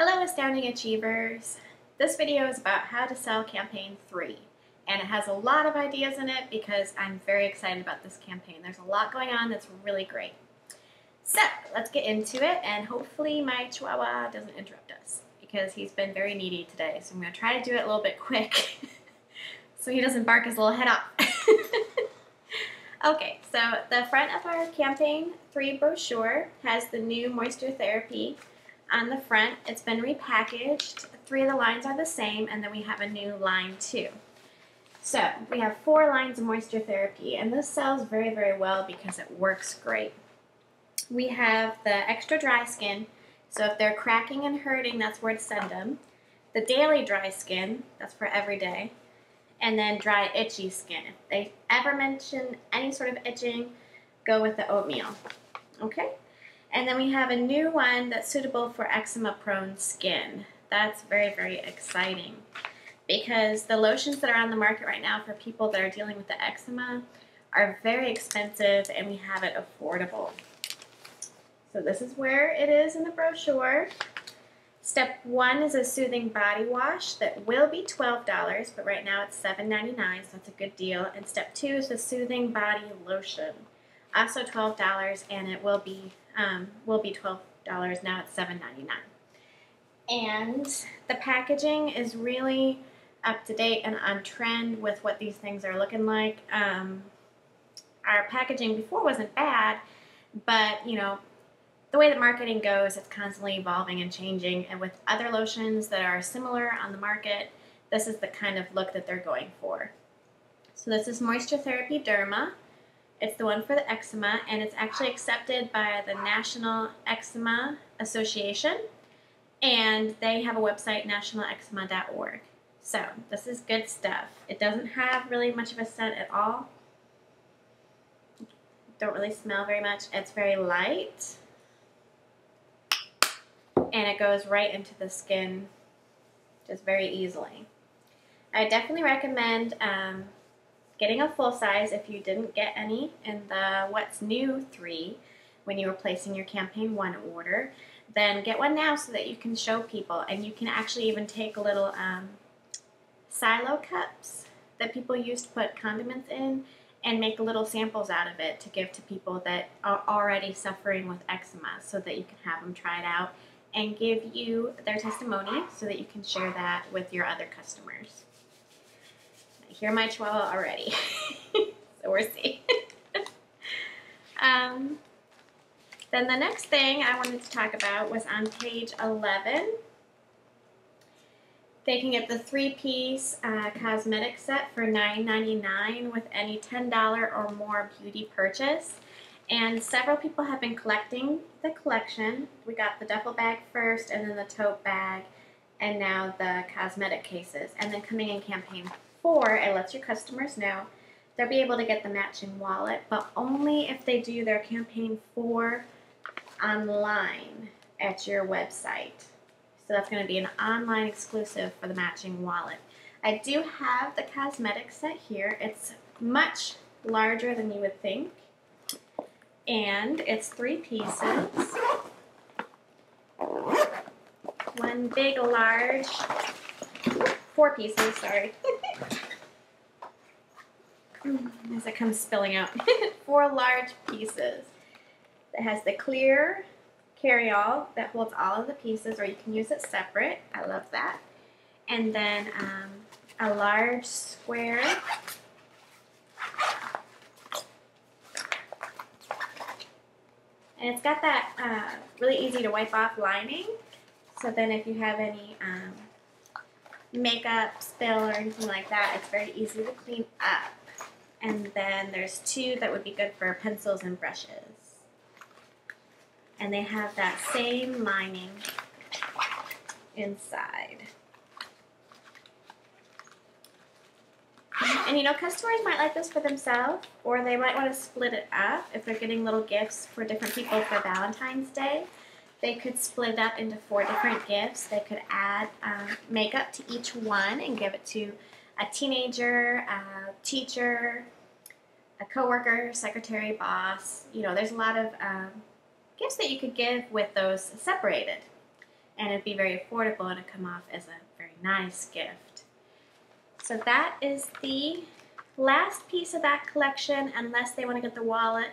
Hello Astounding Achievers! This video is about how to sell campaign 3, and it has a lot of ideas in it because I'm very excited about this campaign. There's a lot going on that's really great. So let's get into it, and hopefully my chihuahua doesn't interrupt us because he's been very needy today, so I'm going to try to do it a little bit quick so he doesn't bark his little head off. Okay, so the front of our campaign 3 brochure has the new moisture therapy on the front. It's been repackaged. 3 of the lines are the same, and then we have a new line 2. So we have 4 lines of moisture therapy, and this sells very, very well because it works great. We have the extra dry skin, so if they're cracking and hurting, that's where to send them. The daily dry skin, that's for every day. And then dry itchy skin. If they ever mention any sort of itching, go with the oatmeal. Okay? And then we have a new one that's suitable for eczema-prone skin. That's very, very exciting because the lotions that are on the market right now for people that are dealing with the eczema are very expensive, and we have it affordable. So this is where it is in the brochure. Step 1 is a soothing body wash that will be $12, but right now it's $7.99, so that's a good deal. And step 2 is the soothing body lotion, also $12, and it will be $12. Now it's $7.99. And the packaging is really up to date and on trend with what these things are looking like. Our packaging before wasn't bad, but you know, the way that marketing goes, it's constantly evolving and changing, and with other lotions that are similar on the market, this is the kind of look that they're going for. So this is Moisture Therapy Derma. It's the one for the eczema, and it's actually accepted by the National Eczema Association, and they have a website, nationaleczema.org. So this is good stuff. It doesn't have really much of a scent at all. Don't really smell very much. It's very light. And it goes right into the skin just very easily. I definitely recommend getting a full size if you didn't get any in the What's New 3 when you were placing your campaign 1 order. Then get one now so that you can show people, and you can actually even take little silo cups that people use to put condiments in and make little samples out of it to give to people that are already suffering with eczema so that you can have them try it out and give you their testimony so that you can share that with your other customers. I hear my chihuahua already, so we're safe. Then the next thing I wanted to talk about was on page 11. They can get the 3-piece cosmetic set for $9.99 with any $10 or more beauty purchase. And several people have been collecting the collection. We got the duffel bag first, and then the tote bag, and now the cosmetic cases. And then coming in campaign 4, it lets your customers know they'll be able to get the matching wallet, but only if they do their campaign 4 online at your website. So that's going to be an online exclusive for the matching wallet. I do have the cosmetic set here. It's much larger than you would think. And it's 3 pieces. 1 big, large, 4 pieces, sorry. As it comes spilling out. 4 large pieces. It has the clear carry-all that holds all of the pieces, or you can use it separate. I love that. And then a large square and it's got that really easy to wipe off lining, so then if you have any makeup spill or anything like that, it's very easy to clean up. And then there's 2 that would be good for pencils and brushes. And they have that same lining inside. And you know, customers might like this for themselves, or they might want to split it up if they're getting little gifts for different people for Valentine's Day. They could split it up into 4 different gifts. They could add makeup to each one and give it to a teenager, a teacher, a coworker, secretary, boss. You know, there's a lot of gifts that you could give with those separated. and it'd be very affordable and it'd come off as a very nice gift. So that is the last piece of that collection, unless they want to get the wallet.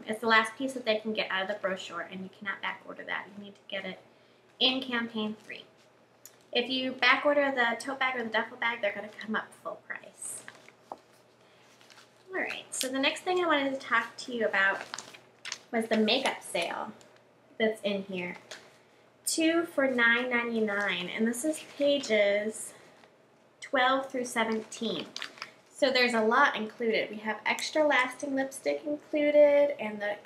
It's the last piece that they can get out of the brochure, and you cannot back order that. You need to get it in campaign 3. If you back order the tote bag or the duffel bag, they're going to come up full price. Alright, so the next thing I wanted to talk to you about was the makeup sale that's in here. 2 for $9.99, and this is pages 12 through 17. So there's a lot included. We have extra lasting lipstick included, and the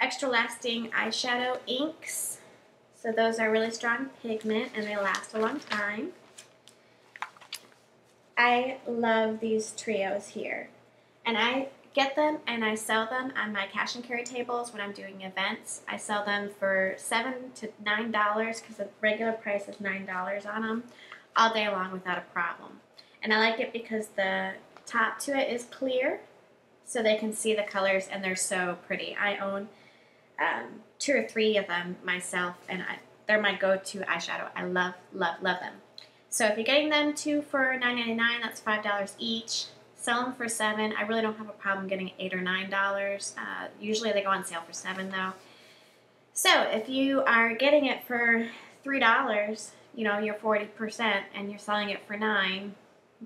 extra lasting eyeshadow inks. So those are really strong pigment and they last a long time. I love these trios here, and I get them and I sell them on my cash and carry tables when I'm doing events. I sell them for $7 to $9 because the regular price is $9 on them all day long without a problem. And I like it because the top to it is clear so they can see the colors, and they're so pretty. I own 2 or 3 of them myself, and they're my go-to eyeshadow. I love, love, love them. So if you're getting them 2 for $9.99, that's $5 each. Sell them for $7. I really don't have a problem getting $8 or $9. Usually they go on sale for $7 though. So if you are getting it for $3, you know, you're 40%, and you're selling it for $9,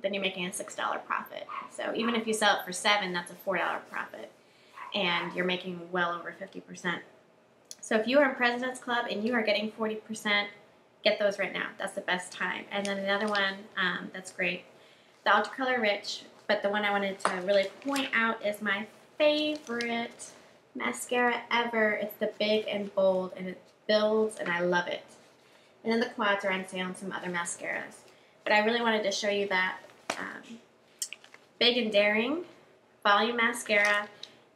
then you're making a $6 profit. So even if you sell it for $7, that's a $4 profit, and you're making well over 50%. So if you are in President's Club and you are getting 40%, get those right now. That's the best time. And then another one that's great, the Ultra Color Rich, but the one I wanted to really point out is my favorite mascara ever. It's the Big and Bold, and it builds, and I love it. And then the quads are on sale and some other mascaras. But I really wanted to show you that Big and Daring Volume Mascara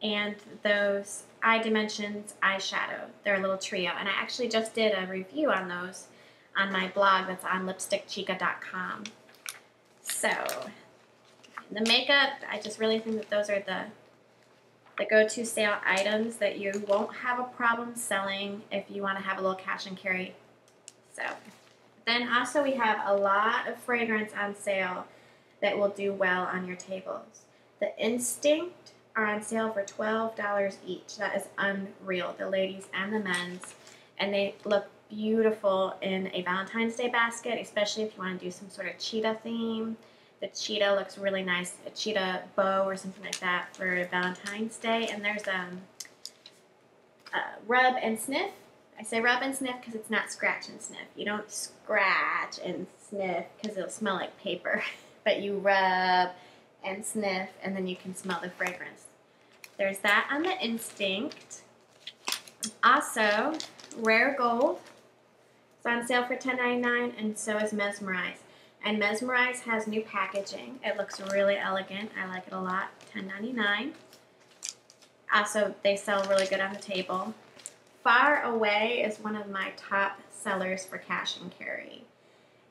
and those Eye Dimensions eyeshadow. They're a little trio, and I actually just did a review on those on my blog that's on lipstickchica.com. So the makeup, I just really think that those are the go-to sale items that you won't have a problem selling if you want to have a little cash and carry. So then also we have a lot of fragrance on sale that will do well on your tables. The Instinct are on sale for $12 each. That is unreal, the ladies and the men's. And they look beautiful in a Valentine's Day basket, especially if you want to do some sort of cheetah theme. The cheetah looks really nice, a cheetah bow or something like that for Valentine's Day. And there's rub and sniff. I say rub and sniff because it's not scratch and sniff. You don't scratch and sniff because it'll smell like paper, but you rub and sniff, and then you can smell the fragrance. There's that on the Instinct. Also, Rare Gold is on sale for $10.99, and so is Mesmerize. And Mesmerize has new packaging. It looks really elegant. I like it a lot. $10.99. Also, they sell really good on the table. Far Away is one of my top sellers for cash and carry,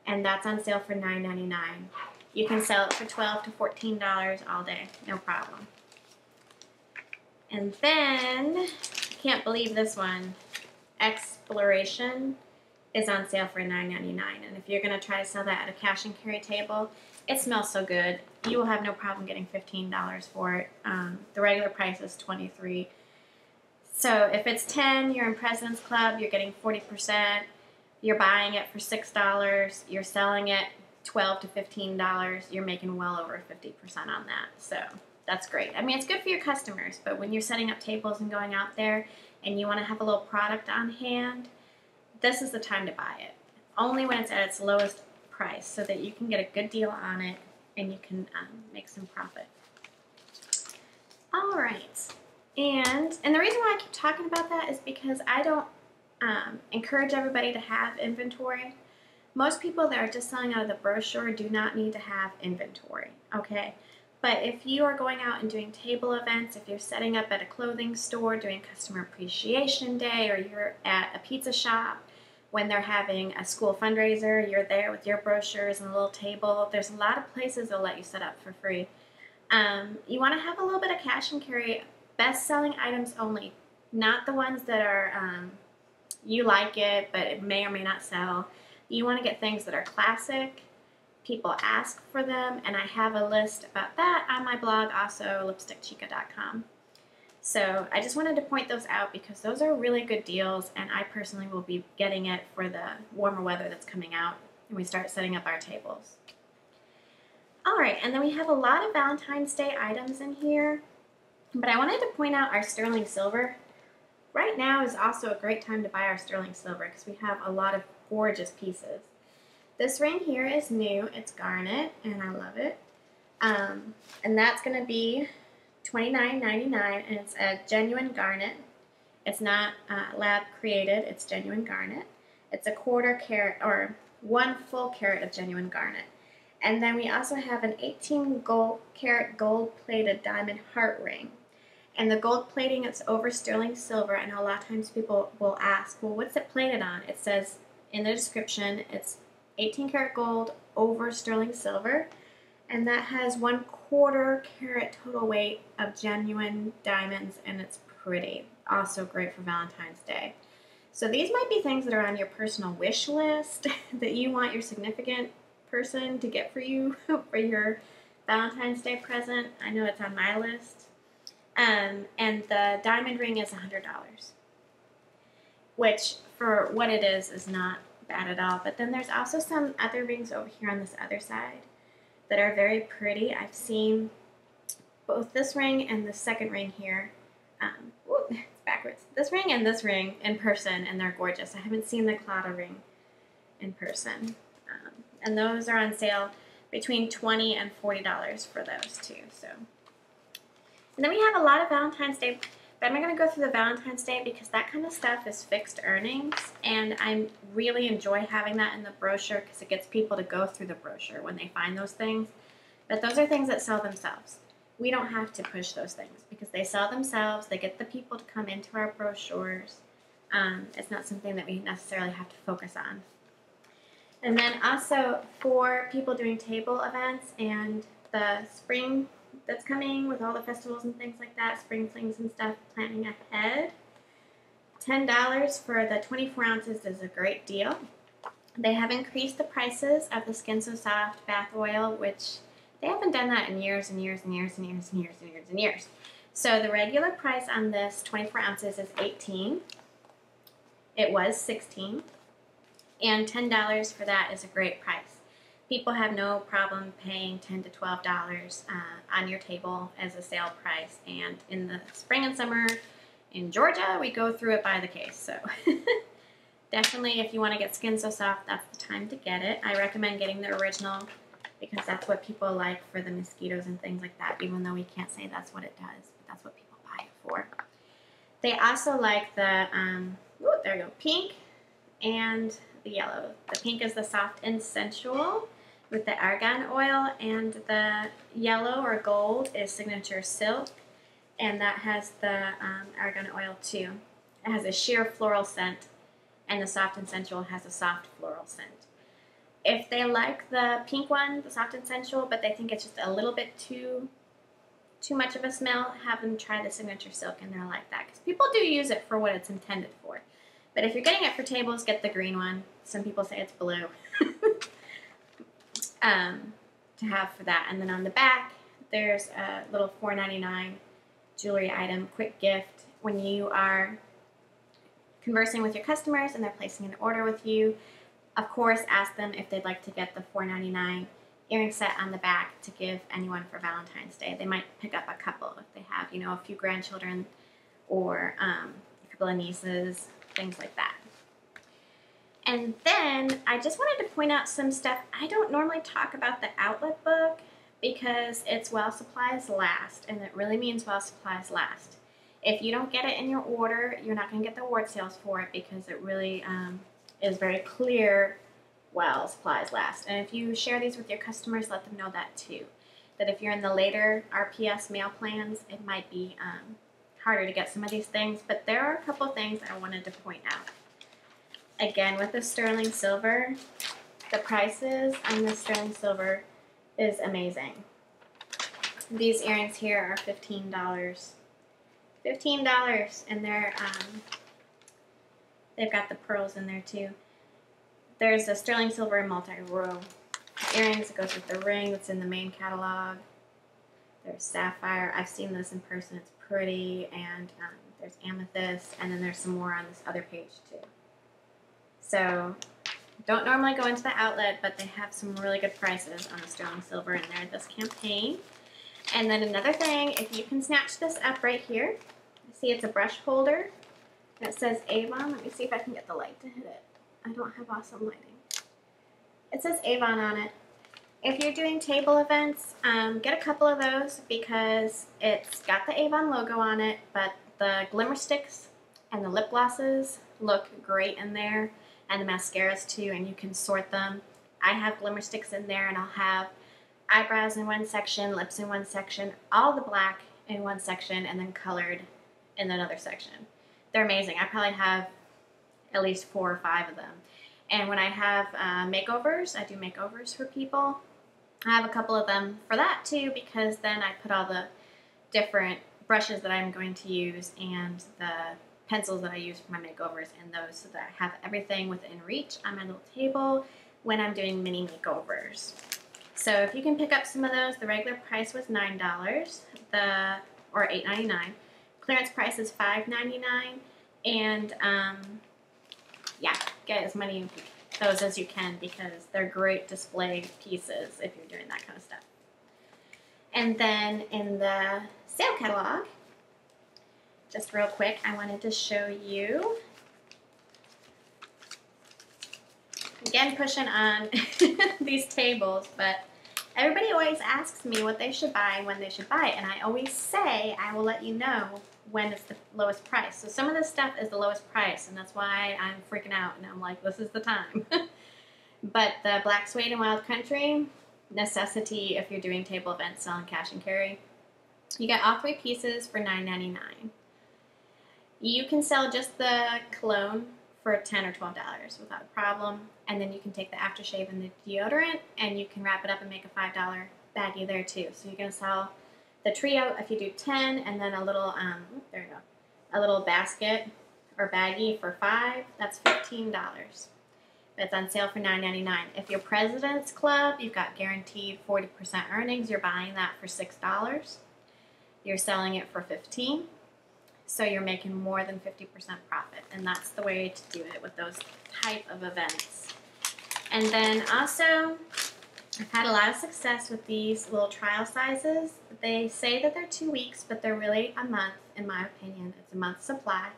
and that's on sale for $9.99. You can sell it for $12 to $14 all day, no problem. And then, I can't believe this one, Exploration is on sale for $9.99. And if you're going to try to sell that at a cash and carry table, it smells so good. You will have no problem getting $15 for it. The regular price is $23. So if it's $10, you're in President's Club, you're getting 40%. You're buying it for $6. You're selling it $12 to $15. You're making well over 50% on that. So that's great. I mean, it's good for your customers, but when you're setting up tables and going out there and you want to have a little product on hand, this is the time to buy it. Only when it's at its lowest price, so that you can get a good deal on it and you can make some profit. All right. And the reason why I keep talking about that is because I don't encourage everybody to have inventory. Most people that are just selling out of the brochure do not need to have inventory, okay? But if you are going out and doing table events, if you're setting up at a clothing store doing Customer Appreciation Day, or you're at a pizza shop when they're having a school fundraiser, you're there with your brochures and a little table. There's a lot of places they'll let you set up for free. You want to have a little bit of cash and carry. Best-selling items only, not the ones that are, you like it, but it may or may not sell. You want to get things that are classic. People ask for them, and I have a list about that on my blog, also lipstickchica.com. So I just wanted to point those out because those are really good deals, and I personally will be getting it for the warmer weather that's coming out and we start setting up our tables. All right, and then we have a lot of Valentine's Day items in here, but I wanted to point out our sterling silver. Right now is also a great time to buy our sterling silver because we have a lot of gorgeous pieces. This ring here is new. It's garnet, and I love it. And that's going to be $29.99, and it's a genuine garnet. It's not lab created. It's genuine garnet. It's a 1/4 carat or 1 full carat of genuine garnet. And then we also have an 18 karat gold-plated diamond heart ring. And the gold plating is over sterling silver. I know a lot of times people will ask, well, what's it plated on? It says in the description, it's 18 karat gold over sterling silver. And that has 1/4 carat total weight of genuine diamonds, and it's pretty. Also great for Valentine's Day. So these might be things that are on your personal wish list that you want your significant person to get for you for your Valentine's Day present. I know it's on my list. And the diamond ring is $100, which for what it is not bad at all. But then there's also some other rings over here on this other side that are very pretty. I've seen both this ring and the second ring here. It's backwards. This ring and this ring in person, and they're gorgeous. I haven't seen the Claddagh ring in person. And those are on sale between $20 and $40 for those two. So, and then we have a lot of Valentine's Day, but I'm not going to go through the Valentine's Day because that kind of stuff is fixed earnings, and I really enjoy having that in the brochure because it gets people to go through the brochure when they find those things. But those are things that sell themselves. We don't have to push those things because they sell themselves. They get the people to come into our brochures. It's not something that we necessarily have to focus on. And then also for people doing table events and the spring that's coming with all the festivals and things like that, spring flings and stuff, planning ahead, $10 for the 24 ounces is a great deal. They have increased the prices of the Skin So Soft bath oil, which they haven't done that in years and years and years and years and years and years and years. So the regular price on this 24 ounces is $18. It was $16. And $10 for that is a great price. People have no problem paying $10 to $12 on your table as a sale price. And in the spring and summer in Georgia, we go through it by the case. So definitely if you want to get Skin So Soft, that's the time to get it. I recommend getting the original because that's what people like for the mosquitoes and things like that, even though we can't say that's what it does, but that's what people buy it for. They also like the, there you go, pink and the yellow. The pink is the soft and sensual with the argan oil, and the yellow or gold is Signature Silk, and that has the argan oil too. It has a sheer floral scent, and the soft and sensual has a soft floral scent. If they like the pink one, the soft and sensual, but they think it's just a little bit too much of a smell, have them try the Signature Silk, and they're like that because people do use it for what it's intended for. But if you're getting it for tables, get the green one. Some people say it's blue. To have for that. And then on the back, there's a little $4.99 jewelry item, quick gift. When you are conversing with your customers and they're placing an order with you, of course, ask them if they'd like to get the $4.99 earring set on the back to give anyone for Valentine's Day. They might pick up a couple if they have, you know, a few grandchildren or a couple of nieces, things like that. And then I just wanted to point out some stuff. I don't normally talk about the outlet book because it's while supplies last, and it really means while supplies last. If you don't get it in your order, you're not going to get the award sales for it because it really is very clear while supplies last. And if you share these with your customers, let them know that too. That if you're in the later RPS mail plans, it might be harder to get some of these things, but there are a couple things I wanted to point out. Again, with the sterling silver, the prices on the sterling silver is amazing. These earrings here are $15. $15, and they're They've got the pearls in there too. There's a sterling silver multi-row earrings that goes with the ring that's in the main catalog. There's sapphire. I've seen this in person. It's pretty. And there's amethyst. And then there's some more on this other page too. So don't normally go into the outlet, but they have some really good prices on the sterling silver in there this campaign. And then another thing, if you can snatch this up right here, see it's a brush holder. And it says Avon. Let me see if I can get the light to hit it. I don't have awesome lighting. It says Avon on it. If you're doing table events, get a couple of those because it's got the Avon logo on it, but the glimmer sticks and the lip glosses look great in there, and the mascaras too, and you can sort them. I have glimmer sticks in there, and I'll have eyebrows in one section, lips in one section, all the black in one section, and then colored in another section. They're amazing. I probably have at least 4 or 5 of them. And when I have makeovers, I do makeovers for people. I have a couple of them for that too, because then I put all the different brushes that I'm going to use and the pencils that I use for my makeovers in those, so that I have everything within reach on my little table when I'm doing mini makeovers. So if you can pick up some of those, the regular price was $9, or $8.99. Clearance price is $5.99, and yeah, get as many of those as you can because they're great display pieces if you're doing that kind of stuff. And then in the sale catalog, just real quick, I wanted to show you, again pushing on these tables, but everybody always asks me what they should buy and when they should buy it, and I always say I will let you know when it's the lowest price. So some of this stuff is the lowest price, and that's why I'm freaking out, and I'm like, this is the time. But the Black Suede and Wild Country, necessity if you're doing table events selling cash and carry. You get all 3 pieces for $9.99. You can sell just the cologne for $10 or $12 without a problem, and then you can take the aftershave and the deodorant, and you can wrap it up and make a $5 baggie there too. So you're going to sell the trio if you do 10, and then a little, there you go, a little basket or baggie for $5. That's $15. It's on sale for $9.99. If you're President's Club, you've got guaranteed 40% earnings. You're buying that for $6. You're selling it for $15. So you're making more than 50% profit, and that's the way to do it with those type of events. And then also, I've had a lot of success with these little trial sizes. They say that they're 2 weeks, but they're really a month, in my opinion. It's a month's supply.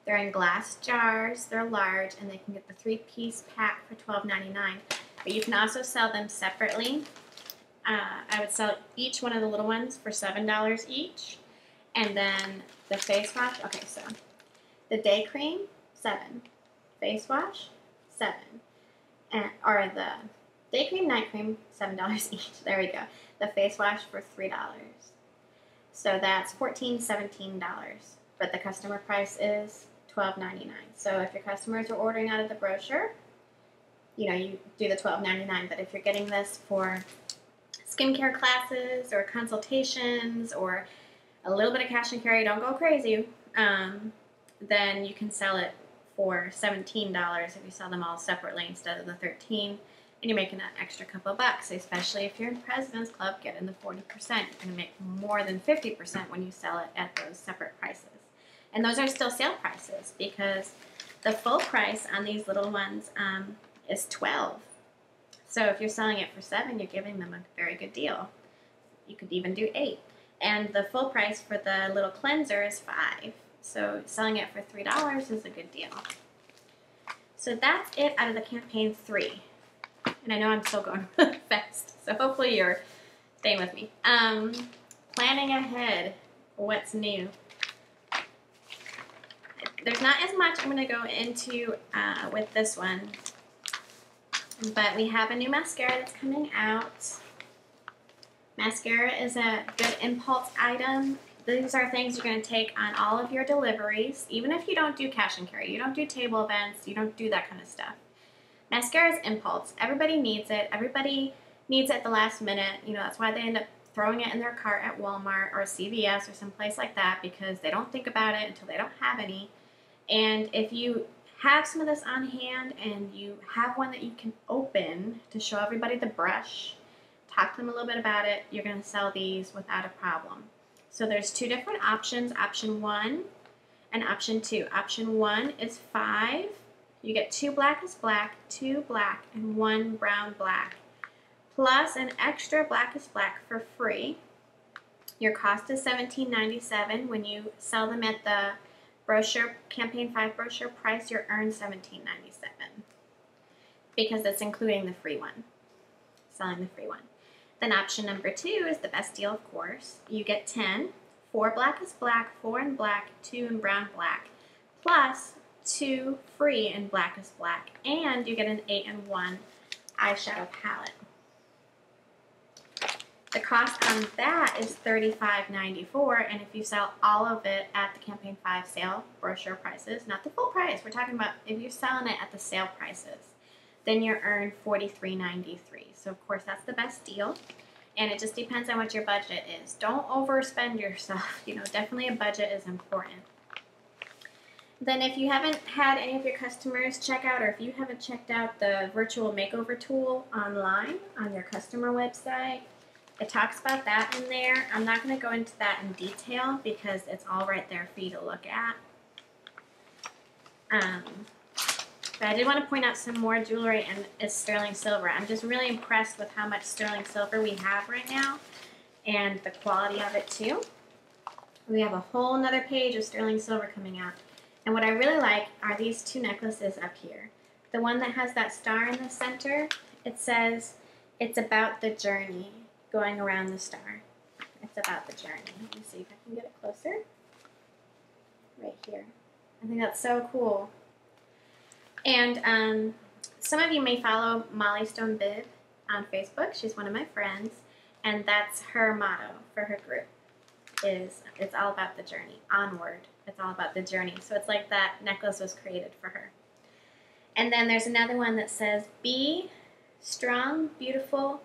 They're in glass jars, they're large, and they can get the 3-piece pack for $12.99. But you can also sell them separately. I would sell each one of the little ones for $7 each. And then the face wash, okay, so the day cream, $7. Face wash, $7. Or the day cream, night cream, $7 each. There we go. The face wash for $3. So that's $14, $17. But the customer price is $12.99. So if your customers are ordering out of the brochure, you know, you do the $12.99. But if you're getting this for skincare classes or consultations or a little bit of cash and carry, don't go crazy, then you can sell it for $17 if you sell them all separately instead of the $13, and you're making that extra couple bucks, especially if you're in President's Club, getting the 40%. You're going to make more than 50% when you sell it at those separate prices. And those are still sale prices because the full price on these little ones is $12. So if you're selling it for $7, you're giving them a very good deal. You could even do $8. And the full price for the little cleanser is $5. So selling it for $3 is a good deal. So that's it out of the campaign 3. And I know I'm still going fast, so hopefully you're staying with me. Planning ahead, what's new? There's not as much I'm going to go into with this one, but we have a new mascara that's coming out. Mascara is a good impulse item. These are things you're going to take on all of your deliveries, even if you don't do cash and carry. You don't do table events. You don't do that kind of stuff. Mascara is impulse. Everybody needs it. Everybody needs it at the last minute. You know, that's why they end up throwing it in their cart at Walmart or CVS or someplace like that, because they don't think about it until they don't have any. And if you have some of this on hand and you have one that you can open to show everybody the brush, talk to them a little bit about it, you're going to sell these without a problem. So there's two different options, option 1 and option 2. Option 1 is 5. You get 2 blackest black, 2 black, and 1 brown black, plus an extra blackest black for free. Your cost is $17.97. When you sell them at the brochure, campaign 5 brochure price, you're earned $17.97 because it's including the free one, selling the free one. Then option number 2 is the best deal, of course. You get 10, 4 blackest black, 4 in black, 2 in brown black, plus 2 free in blackest black, and you get an 8-in-1 eyeshadow palette. The cost on that is $35.94, and if you sell all of it at the Campaign 5 sale brochure prices, not the full price, we're talking about if you're selling it at the sale prices, then you're earned $43.93. So of course that's the best deal, and it just depends on what your budget is. Don't overspend yourself. You know, definitely a budget is important. Then if you haven't had any of your customers check out, or if you haven't checked out the virtual makeover tool online on your customer website, it talks about that in there. I'm not going to go into that in detail because it's all right there for you to look at. But I did want to point out some more jewelry, and it's sterling silver. I'm just really impressed with how much sterling silver we have right now and the quality of it too. We have a whole nother page of sterling silver coming out. And what I really like are these 2 necklaces up here. The one that has that star in the center, it says, "It's about the journey." Going around the star. It's about the journey. Let me see if I can get it closer. Right here. I think that's so cool. And some of you may follow Molly Stone Bibb on Facebook. She's one of my friends, and that's her motto for her group. Is it's all about the journey. Onward. It's all about the journey. So it's like that necklace was created for her. And then there's another one that says, "Be strong, beautiful."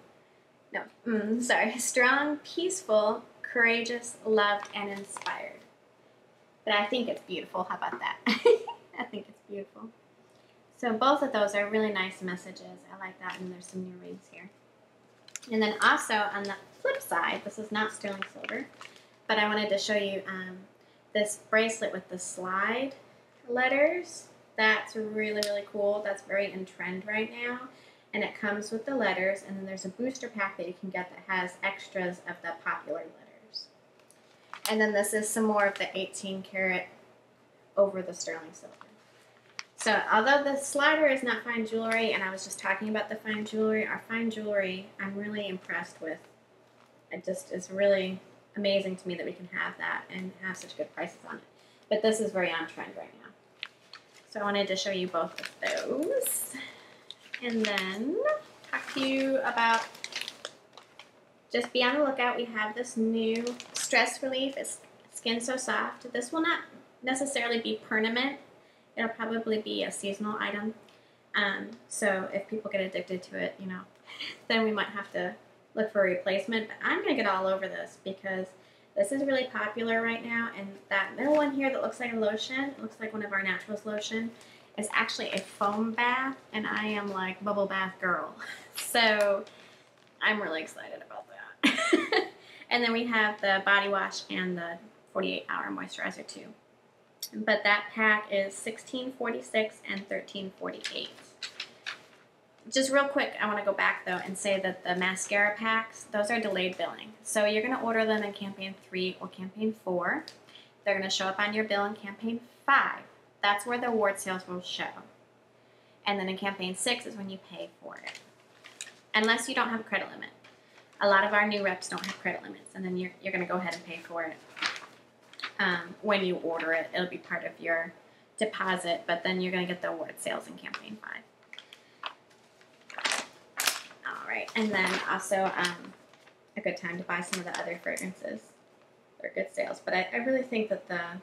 Strong, peaceful, courageous, loved, and inspired. But I think it's beautiful. How about that? I think it's beautiful. So both of those are really nice messages. I like that, and there's some new rings here. And then also on the flip side, this is not sterling silver, but I wanted to show you this bracelet with the slide letters. That's really, really cool. That's very in trend right now. And it comes with the letters, and then there's a booster pack that you can get that has extras of the popular letters. And then this is some more of the 18 karat over the sterling silver. So although the slider is not fine jewelry, and I was just talking about the fine jewelry, our fine jewelry I'm really impressed with. It just is really amazing to me that we can have that and have such good prices on it. But this is very on trend right now. So I wanted to show you both of those. And then talk to you about, just be on the lookout. We have this new stress relief. It's Skin So Soft. This will not necessarily be permanent. It'll probably be a seasonal item. So if people get addicted to it, you know, then we might have to look for a replacement. But I'm going to get all over this because this is really popular right now. And that middle one here that looks like a lotion, it looks like one of our Naturals lotion, is actually a foam bath, and I am like bubble bath girl. So I'm really excited about that. And then we have the body wash and the 48-hour moisturizer too. But that pack is $16.46 and $13.48. Just real quick, I want to go back though and say that the mascara packs, those are delayed billing. So you're going to order them in campaign 3 or campaign 4. They're going to show up on your bill in campaign 5. That's where the award sales will show. And then in campaign 6 is when you pay for it. Unless you don't have a credit limit. A lot of our new reps don't have credit limits, and then you're going to go ahead and pay for it. When you order it, it'll be part of your deposit, but then you're going to get the award sales in campaign 5. All right, and then also a good time to buy some of the other fragrances. They're good sales, but I really think that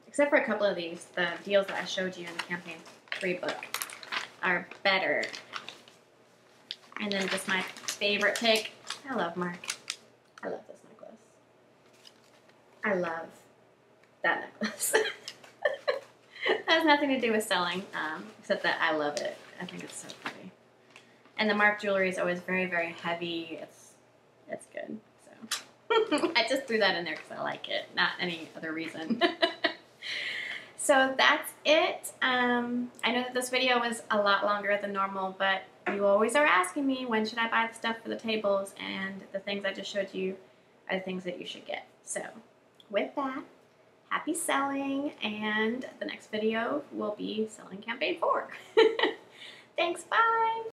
except for a couple of these, the deals that I showed you in the campaign 3 book are better. And then just my favorite pick. I love Mark. I love this necklace. I love that necklace. has nothing to do with selling, except that I love it. I think it's so pretty. And the marked jewelry is always very, very heavy. It's good. So I just threw that in there because I like it, not any other reason. So that's it. I know that this video was a lot longer than normal, but you always are asking me when should I buy the stuff for the tables, and the things I just showed you are the things that you should get. So with that, happy selling, and the next video will be selling campaign 4. Thanks, bye!